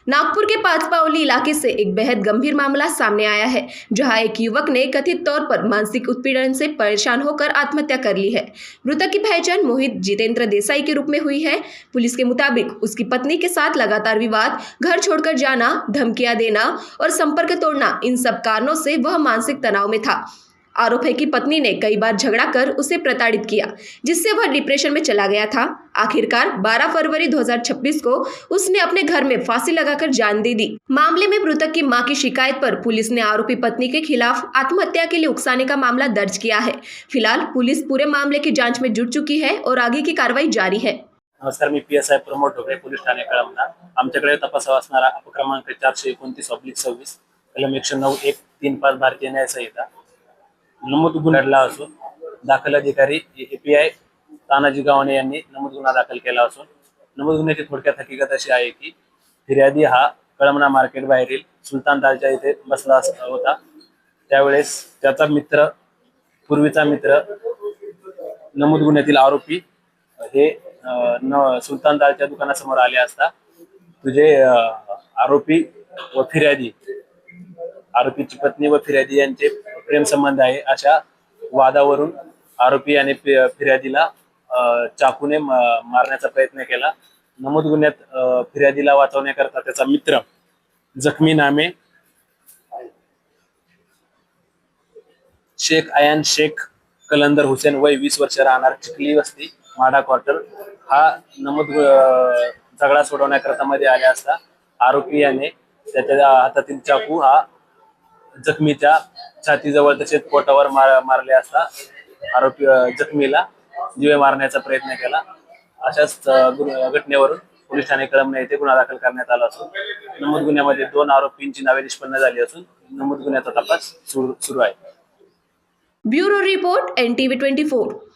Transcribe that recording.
नागपुर के पांचपावली इलाके से एक बेहद गंभीर मामला सामने आया है, जहां एक युवक ने कथित तौर पर मानसिक उत्पीड़न से परेशान होकर आत्महत्या कर ली है। मृतक की पहचान मोहित जितेंद्र देसाई के रूप में हुई है। पुलिस के मुताबिक उसकी पत्नी के साथ लगातार विवाद, घर छोड़कर जाना, धमकियां देना और संपर्क तोड़ना, इन सब कारणों से वह मानसिक तनाव में था। आरोप है कि पत्नी ने कई बार झगड़ा कर उसे प्रताड़ित किया, जिससे वह डिप्रेशन में चला गया था। आखिरकार 12 फरवरी 2026 को उसने अपने घर में फांसी लगाकर जान दे दी। मामले में मृतक की मां की शिकायत पर पुलिस ने आरोपी पत्नी के खिलाफ आत्महत्या के लिए उकसाने का मामला दर्ज किया है। फिलहाल पुलिस पूरे मामले की जांच में जुट चुकी है और आगे की कार्रवाई जारी है। नमस्कार, मी PSI प्रमोद ढोबळे, पोलीस ठाणे कळमना। आमच्याकडे तपासावा असणारा अपक्रमांक 429/26 कलम 109(1)(3)(5) भारतीय न्याय संहिता नमूद गुन्हा घडला असून दाखल अधिकारी API तानाजी गावणे यांनी नमूद गुन्हा दाखल केला असून नमूद गुन्ह्याची थोडक्यात हकीकत अशी आहे की फिर्यादी हा कळमना मार्केट बाहेरील सुलतान दालच्या इथे बसला होता। त्यावेळेस त्याचा मित्र, पूर्वीचा मित्र, नमूद गुन्ह्यातील आरोपी हे सुलतान दालच्या दुकानासमोर आले असता तुझे आरोपी व फिर्यादी, आरोपीची पत्नी व फिर्यादी यांचे प्रेम संबंध आहे अशा वादावरून आरोपी आणि फिर्यादीला चाकूने मारण्याचा प्रयत्न केला। नमूद गुन्ह्यात फिर्यादीला वाचवण्याकरता त्याचा मित्र जखमी नामे शेख आयान शेख कलंदर हुसेन, वय 20 वर्ष, राहणार चिखली वस्ती, माडा क्वार्टर, हा नमूद झगडा सोडवण्याकरता मध्ये आले असता आरोपी याने त्याच्या हातातील चाकू हा जखमीच्या छातीजवळ तसेच पोटावर मारले असता आरोपी जखमीला जीवे मारण्याचा प्रयत्न केला। अशाच घटनेवरून पोलीस ठाणे कळमना येथे गुन्हा दाखल करण्यात आला असून नमूद गुन्ह्यामध्ये 2 आरोपींची नावे निष्पन्न झाली असून नमूद गुन्ह्याचा तपास सुरू आहे। Bureau report NTV 24।